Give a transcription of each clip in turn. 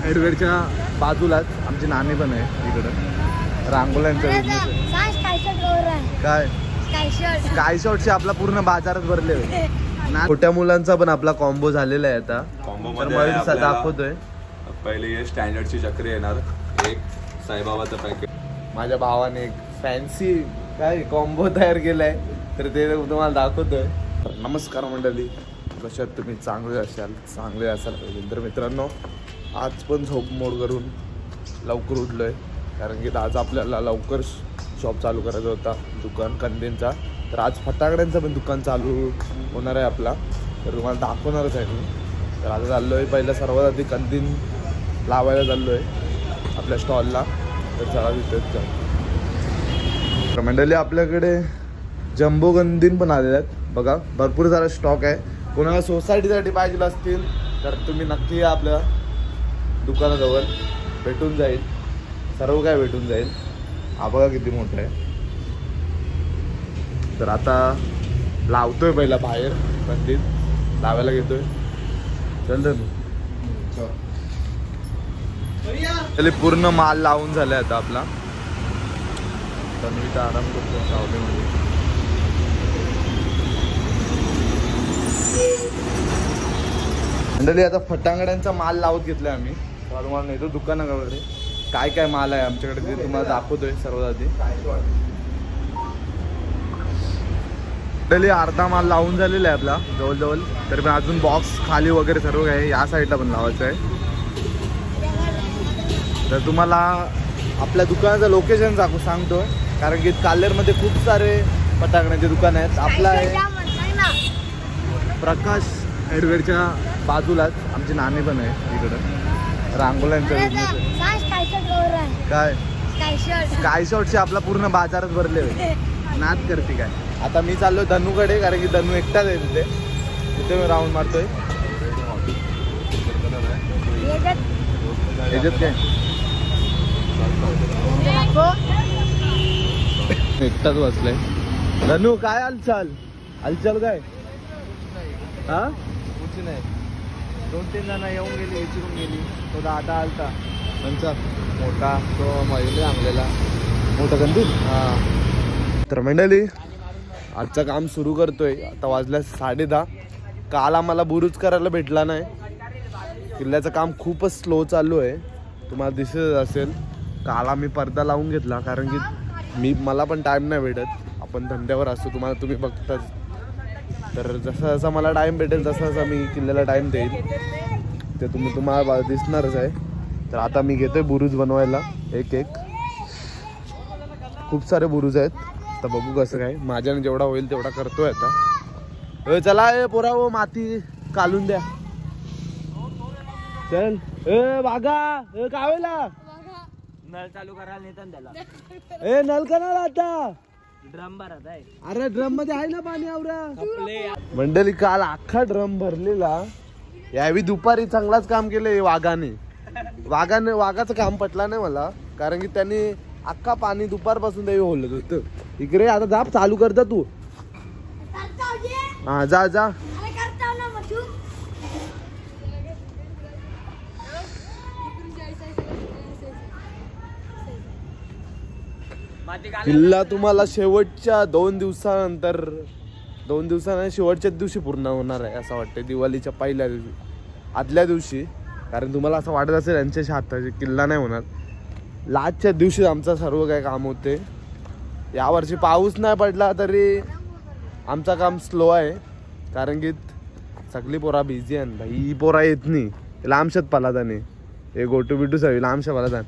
एडवेडच्या बाजूलाच आमची नानी पण आहे इकडं रांगोळ्यांचा बिझनेस आहे. काय स्काय शॉटचे आपला पूर्ण बाजारात भरले होते. छोट्या मुलांचा पण आपला कॉम्बो झालेला आहे आता. कॉम्बो तर मध्ये मयूर दाखवतोय. पहिले हे स्टँडर्डची चक्री येणार, एक साईबाबाचं पॅकेट. माझ्या भावाने एक फॅन्सी काय कॉम्बो तयार केलाय तर ते तुम्हाला दाखवतोय. नमस्कार मंडळी, कशात तुम्ही चांगले असाल पाहिजे. तर मित्रांनो, आज पण झोप मोड करून लवकर उठलोय कारण की आज आपल्याला लवकर शॉप चालू करायचा होता, दुकान कंदींचा. तर आज फटाकड्यांचं पण दुकान चालू होणार आहे आपला, तर तुम्हाला दाखवणारच आहे मी. तर आता चाललो आहे पहिलं सर्वात आधी कंदीन लावायला चाललो आहे आपल्या स्टॉलला. तर चला तिथेच जाऊ. मंडळी, आपल्याकडे जम्बो कंदीन पण आलेले आहेत बघा, भरपूर सारा स्टॉक आहे. कोणाला सोसायटीसाठी पाहिजे असतील तर तुम्ही नक्की या आपल्या दुकानाजवळ, भेटून जाईल, सर्व काय भेटून जाईल. हा बघा किती मोठा आहे. तर आता लावतोय पहिला बाहेर कंदील लावायला घेतोय. चल तर पूर्ण माल लावून झालाय आता आपला. तर मी तर आराम करतो सावलीमध्ये. मंडळी, आता फटाकड्यांचा माल लावत घेतलाय आम्ही. तर तुम्हाला नेतो दुकानाकडे, काय काय माल आहे आमच्याकडे ते तुम्हाला दाखवतोय सर्वात आधी. मंडळी, अर्धा माल लावून झालेला आहे आपला जवळजवळ. तर पण अजून बॉक्स खाली वगैरे सर्व आहे, या साईडला पण लावायचं आहे. तर तुम्हाला आपल्या दुकानाचं लोकेशन सांगतो, कारण की काल्हेरमध्ये खूप सारे फटाकड्यांचे दुकान आहेत. आपला आहे प्रकाश एडवेडच्या बाजूलाच आमची नानी पण आहे इकडं रांगोळ्यांचा बिझनेस आहे. काय स्काय शॉटचे आपला पूर्ण बाजारात भरले होते. नाद करते काय. आता मी चाललोय धनूकडे, कारण की धनू एकटाच आहे तिथे मी राऊंड मारतोय. याच्यात काय एकटाच बसलाय. धनू, काय हालचाल काय? हा, नाही. 2-3 जण येऊन गेली, विचारून गेली. तो दादा आलता त्यांचा मोठा, तो महिला आणलेला मोठा कंदील. हा. तर मंडळी, आजचं काम सुरू करतोय. आता वाजल्या 10:30. काल आम्हाला बुरुज करायला भेटला नाही. किल्ल्याचं काम खूपच स्लो चालू आहे, तुम्हाला दिसत असेल. काल आम्ही पडदा लावून घेतला कारण की मला पण टाईम नाही भेटत. आपण धंद्यावर असतो, तुम्ही बघताच. तर जसं जसं मला टाईम भेटेल तसं जसं मी किल्ल्याला टाईम देईल ते तुम्हाला दिसणारच आहे. तर आता मी घेतोय बुरुज बनवायला एक खूप सारे बुरुज आहेत. तर बघू कसं काय, माझ्याने जेवढा होईल तेवढा करतोय आता. चला पोरा, माती काढून द्या. चल वागा, काय होईला नळ चालू करायला नेतात त्याला. नल करा आता. ड्रम भरत आहे. अरे ड्रम मध्ये आहे ना पाणी आवरा. मंडळी, काल अख्खा ड्रम भरलेला. यावी दुपारी चांगलाच काम केलंय वाघाचं काम पटला नाही मला, कारण की त्यांनी अख्खा पाणी दुपारपासून त्यावेळी होलत होतं. इकडे आता जा, चालू करता तू. हा, जा. किल्ला तुम्हाला शेवटच्या 2 दिवसानंतर शेवटच्याच दिवशी पूर्ण होणार आहे असं वाटतं, दिवाळीच्या पहिल्या दिवशी, आदल्या दिवशी. कारण तुम्हाला असं वाटत असेल यांच्याशी हाताचे किल्ला नाही होणार. लास्टच्या दिवशी आमचं सर्व काय काम होते. यावर्षी पाऊस नाही पडला तरी आमचं काम स्लो आहे, कारण की सगळी पोरा बिझी आहे भाई. ही पोरा येत नाही, लांबशात पालाताने हे गोटू बिटू सगळी लांबशा पालातान.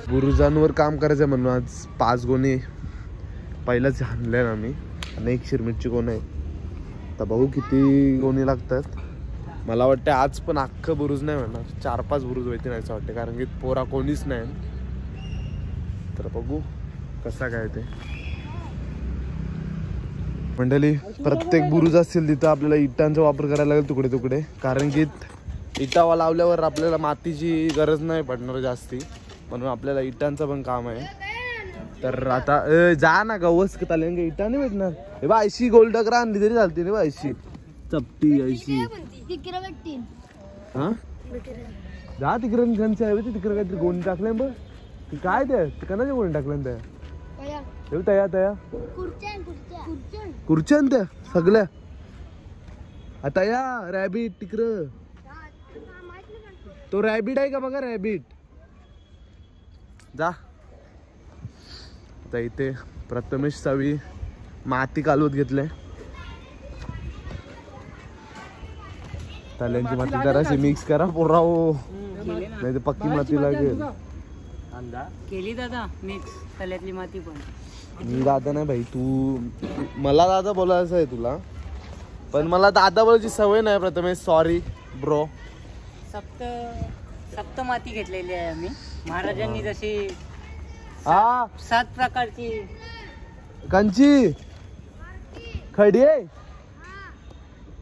बुरुजांवर काम करायचं म्हणून आज 5 गोणी पहिलाच आणले ना आम्ही, आणि 1 शिरमिटची गोण आहे. तर बघू किती गोणी लागतात. मला वाटतं आज पण अख्खं बुरुज नाही म्हणणार, 4-5 बुरुज होते नाही असं वाटतं, कारण की पोरा कोणीच नाही. तर बघू कसा काय ते. मंडळी, प्रत्येक बुरुज असतील तिथं आपल्याला इटांचा वापर करायला लागेल तुकडे, कारण की इटा लावल्यावर आपल्याला मातीची गरज नाही पडणार जास्ती, म्हणून आपल्याला इटांचं पण काम आहे. तर आता जा ना, गवस इटा नाही भेटणार. हे बा 80 गोल्ड आणली तरी चालते रे बा. 80 चपटी अशी हा जा तिकडे घनचे आहे तिकडे काहीतरी गोणी टाकलंय बघ ते काय ते कणाच्या गोणी टाकलं त्या तया तया खुर्च्या त्या सगळ्या आता या रॅबिट तिकडं तो रॅबिट आहे का बघा रॅबिट जा आता इथे प्रथमेश सावी माती कालवत घेतलंय ताल्यांची माती जराशी मिक्स करा पोरा हो नाही तर पक्की माती लागेल केली दादा मिक्स तल्यातली माती पण मी दादा नाही भाई तू मला दादा बोलायचं आहे तुला पण मला दादा बोलायची सवय नाही प्रथमेश सॉरी ब्रो सप्त माती घेतलेली आहे आम्ही महाराजांनी जशी हा 7 प्रकारची कंची खडी आहे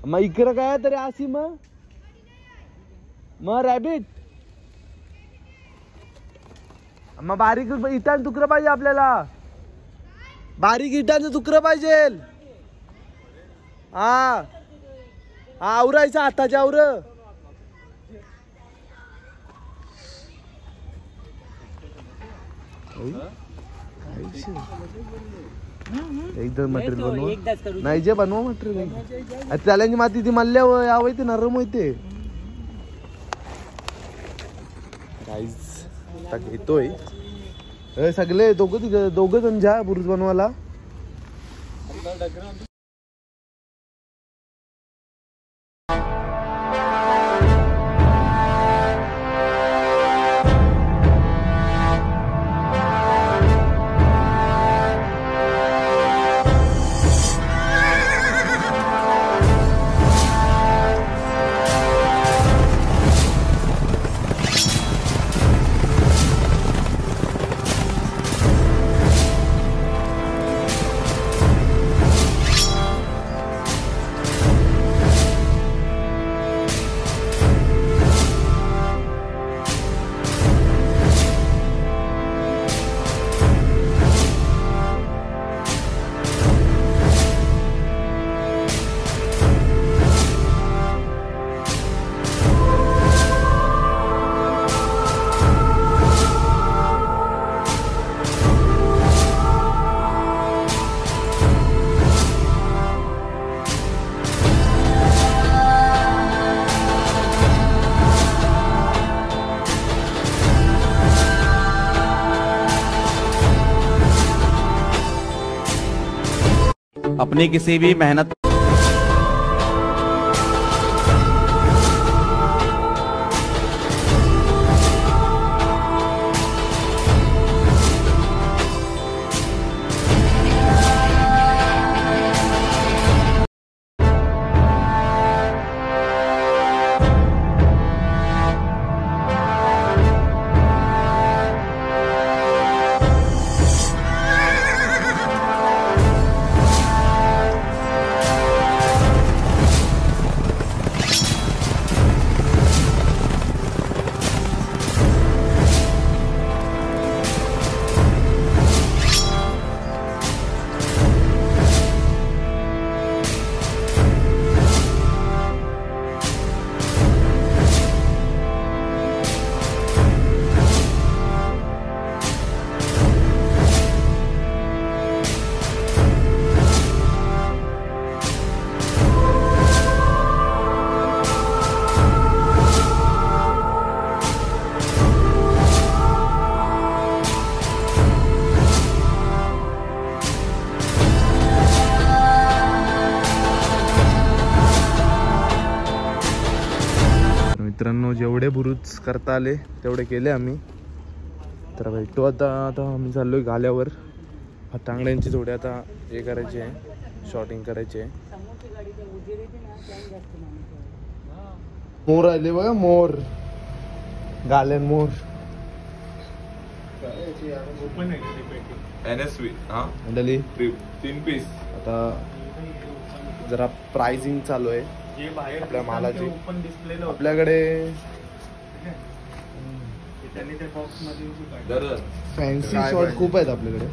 मग इकडं काय तरी अशी मग रॅबिट मग बारीक इटान तुकडं पाहिजे आपल्याला बारीक इटांचं तुकडं पाहिजे हा हा आवरायचं हाताच्या आवर एकदम मटेरियल बनवा नाही जे बनवा मटेरियल त्याला माती ती मल्ल्यावर यावं ते नरम होते आता घेतोय सगळे दोघं जण जा बुरुज बनवायला अपनी किसी भी मेहनत मित्रांनो जेवढे बुरुज करता आले तेवढे केले आम्ही तर भेटू आता आम्ही चाललोय गाल्यावर हातांगड्यांची थोडे आता हे करायचे आहे शॉटिंग करायचे आहे मोर आले बघा मोर गाल्यान मोर NSV हा मंडळी 3 पीस आता जरा प्राइसिंग चालू आहे आपल्या मालाची आपल्याकडे फॅन्सी शॉट खूप आहेत आपल्याकडे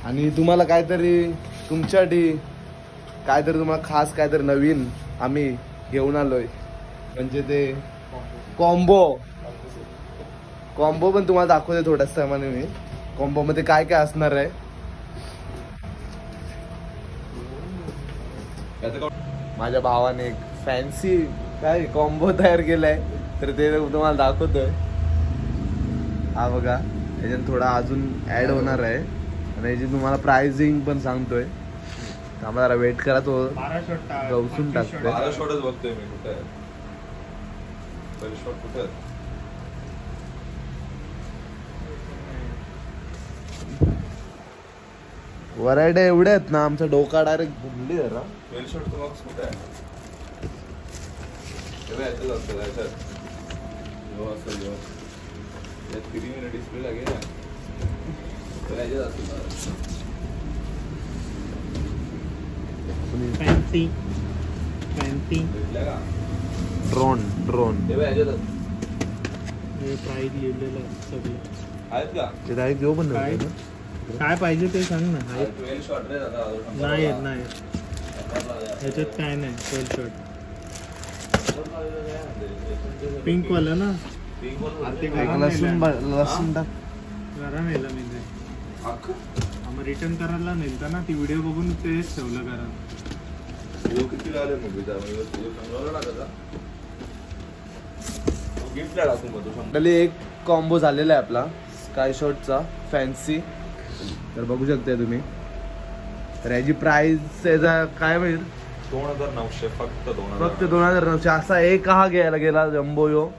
आणि तुम्हाला काहीतरी तुमच्यासाठी काहीतरी तुम्हाला खास काहीतरी नवीन आम्ही घेऊन आलोय, म्हणजे ते कॉम्बो पण तुम्हाला दाखवते थोड्याच टायमाने मी. कॉम्बो मध्ये काय काय असणार आहे. माझ्या भावाने एक फॅन्सी काय कॉम्बो तयार केलाय, तर ते तुम्हाला दाखवतोय. हा बघा, याच्यात थोडा अजून ऍड होणार आहे आणि याची तुम्हाला प्राइसिंग पण सांगतोय. आम्हाला वेट करा, तो गवसून टाकतोय. 12 शॉटच बघतोय मी. कुठे आहे पहिला शॉट? कुठे आहे? व्हरायटी एवढ्या आहेत ना, आमचा डोका डायरेक्ट घुमली जरा. पहिला शॉटचा बॉक्स कुठे आहे? तेव्हा याच्यात असतं, याच्यात जो असेल जो यात 3 मिनिट डिस्प्ले लागेल ना, तर याच्यात असेल. फॅन्सी भेटल्या का? ड्रोन तेव्हा याच्यात असतं. हे प्राईज लिहिलेलं आहे सगळं. आहेत का? ते डायरेक्ट देऊ पण काय? नव्हतं ना. काय पाहिजे ते सांग ना. 12 शॉट रे दादा. नाही येत नाही ह्याच्यात काय नाही. 12 शॉट पिंक वाला ना. ते लसूण टाक. घरा नेला मी ते. मग रिटर्न करायला नेलता ना. ती व्हिडिओ बघून तेच ठेवलं घरा. किती आले मूवीचा गिफ्टला टाकून मग तू आपल्याला एक कॉम्बो झालेला आहे आपला स्काय शॉटचा फॅन्सी, तर बघू शकता तुम्ही. तर याची प्राइस त्याचा काय होईल? 2900 फक्त 2009. असा एक हा घ्यायला गेला जम्बो यो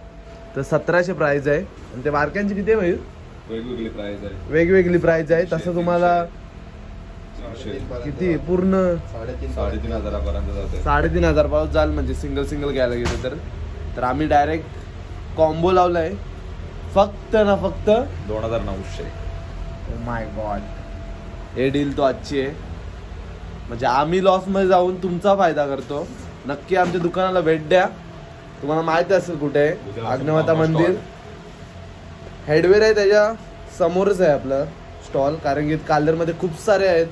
तर 1700 प्राइस आहे. आणि ते बारक्यांची किती होईल? वेगवेगळी प्राइस आहे. वेगवेगळी प्राइस आहे. तसं तुम्हाला किती पूर्ण 3,500 पर्यंत जाते. 3,500 पासून जाल, म्हणजे सिंगल घ्यायला गेलं तर आम्ही डायरेक्ट कॉम्बो लावलाय फक्त 2,900. माय गॉड, हे डील तो आजची आहे. म्हणजे आम्ही लॉस मध्ये जाऊन तुमचा फायदा करतो. नक्की आमच्या दुकानाला भेट द्या. तुम्हाला माहिती असेल कुठे आहे. अग्निमाता मंदिर हेडवेअर आहे, त्याच्या समोरच आहे आपलं स्टॉल. कारण की काल्दरमध्ये खूप सारे आहेत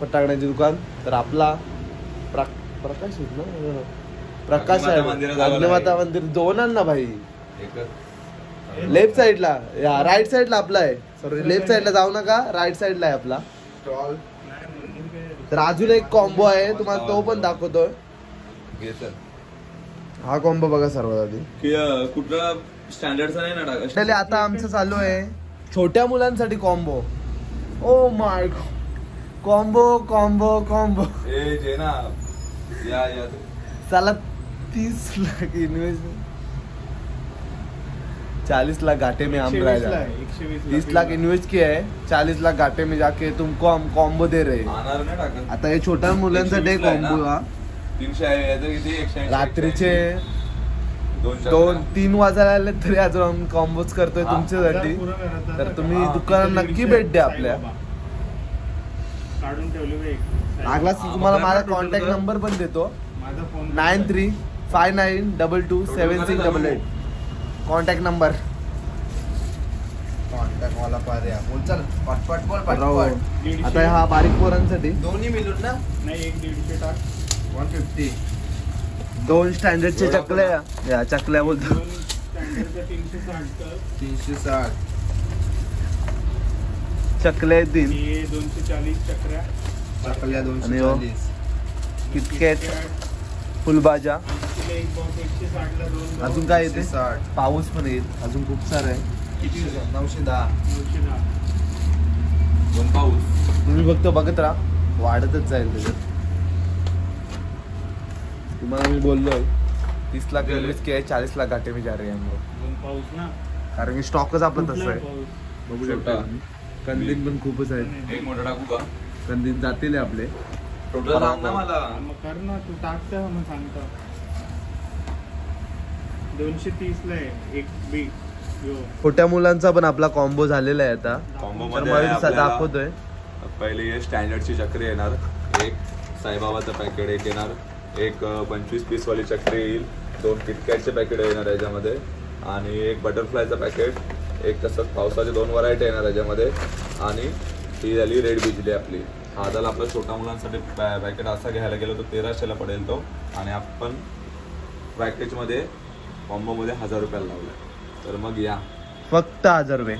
फटाकड्यांचे दुकान. तर आपला प्रकाश आहे ना, प्रकाश आहे. अग्निमाता मंदिर दोन ना भाई. लेफ्ट साइडला, राईट साइडला आपला आहे. सॉरी, लेफ्ट साइडला जाऊ नका, राईट साइडला आहे आपला स्टॉल. तर अजून एक कॉम्बो आहे, तुम्हाला तो पण दाखवतोय. हा कॉम्बो बघा सर्वात आधी. कुठला स्टँडर्डचा नाही ना टाका. आता आमचं चालू आहे छोट्या मुलांसाठी कॉम्बो. ओ माय कॉम्बो ए जे ना या साला 30 लाख इन्वेस्ट, 40 लाख घाटे में हम रह जाए. 30 लाख इन्वेस्ट किया है, 40 लाख घाटे में जाके तुमको हम कॉम्बो दे रहे. आणार नाही टाकत. आता हे छोट्या मुलांसाठी कॉम्बो. हा 300 आहे. याचं किती? 180. रात्रीचे 2-3 वाजायला आले तरी अजून आम्ही कॉम्बोज करतोय तुमच्यासाठी. तर तुम्ही दुकानात नक्की भेट द्या आपल्या. काढून ठेवले. लागलाच तुम्हाला माझा कॉन्टॅक्ट नंबर पण देतो, 9359227688. Contact number. कॉन्टॅक्ट वाला पाहिजे. बोल चल पटपट बोल पटपट. आता हा बारीक पोरांसाठी दोन्ही मिळून ना. नाही, 150 टाक. 150. 2 स्टँडर्डचे चकल्या, या चकल्या बोलतो. 360 चकल्या आहेत 3. 240 चक्र्या. चकल्या 240. किटकॅट, फुलभाज्या. एक बॉक्स 160 ला 2. अजून काय येते? पाऊस पण येईल. अजून खूप सारं आहे. 910. 910. 2 पाऊस. तुम्ही फक्त बघत राहा, वाढतच जाईल त्याच्यात. तुम्हाला मी बोललोय 30 लाख इन्वेस्ट किया है, 40 लाख घाटे में जा रहे हैं हम लोग. 2 पाऊस ना. कारण की स्टॉकच आपला तसं आहे. पाऊस. बघू शकता तुम्ही. कंदील पण खूपच आहेत. एक मोठा टाकू का? कंदील जातील आपले. टोटल सांग ना मला. मग कर ना तू. टाकते मग सांगतो. 230 ला आहे एक बी. छोट्या मुलांचा पण आपला कॉम्बो झालेला आहे आता. कॉम्बो तर मध्ये मला आपल्याला दाखवतोय. पहिले हे स्टँडर्डची चक्री येणार. एक साईबाबाचं पॅकेट एक येणार. एक 25 पीस वाली चक्री येईल. 2 किटकॅटचे पॅकेट येणार याच्यामध्ये. आणि एक बटरफ्लायचं पॅकेट. एक तसंच पावसाचे 2 व्हरायटी येणार याच्यामध्ये. आणि ही झाली रेड बिजली आपली. दादाला आपला छोट्या मुलांसाठी पॅकेट असा घ्यायला गेलो तर 1300ला पडेल तो. आणि आपण पॅकेजमध्ये कॉम्बोमध्ये 1000 रुपयाला लावलाय. तर मग या फक्त 1000 रुपये.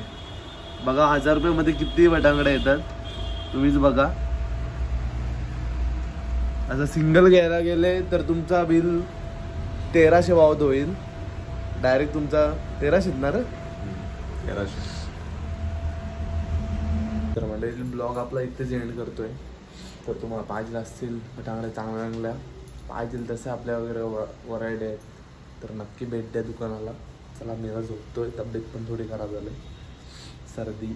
बघा 1000 रुपये किती वटांगडे येतात तुम्हीच बघा. असं सिंगल घ्यायला गेले तर तुमचा बिल 1300 भावात होईल. डायरेक्ट तुमचा 1300 ना रे. 1300. तर म्हणजे ब्लॉग आपला इथेच एंड करतोय. तर तुम्हाला पाहिजे असतील फटांगड्या चांगल्या चांगल्या पाहिजे तसे आपल्या वगैरे व्हरायटी आहेत तर नक्की भेट द्या दुकानाला. चला मी झोपतोय, तब्येत पण थोडी खराब झाली, सर्दी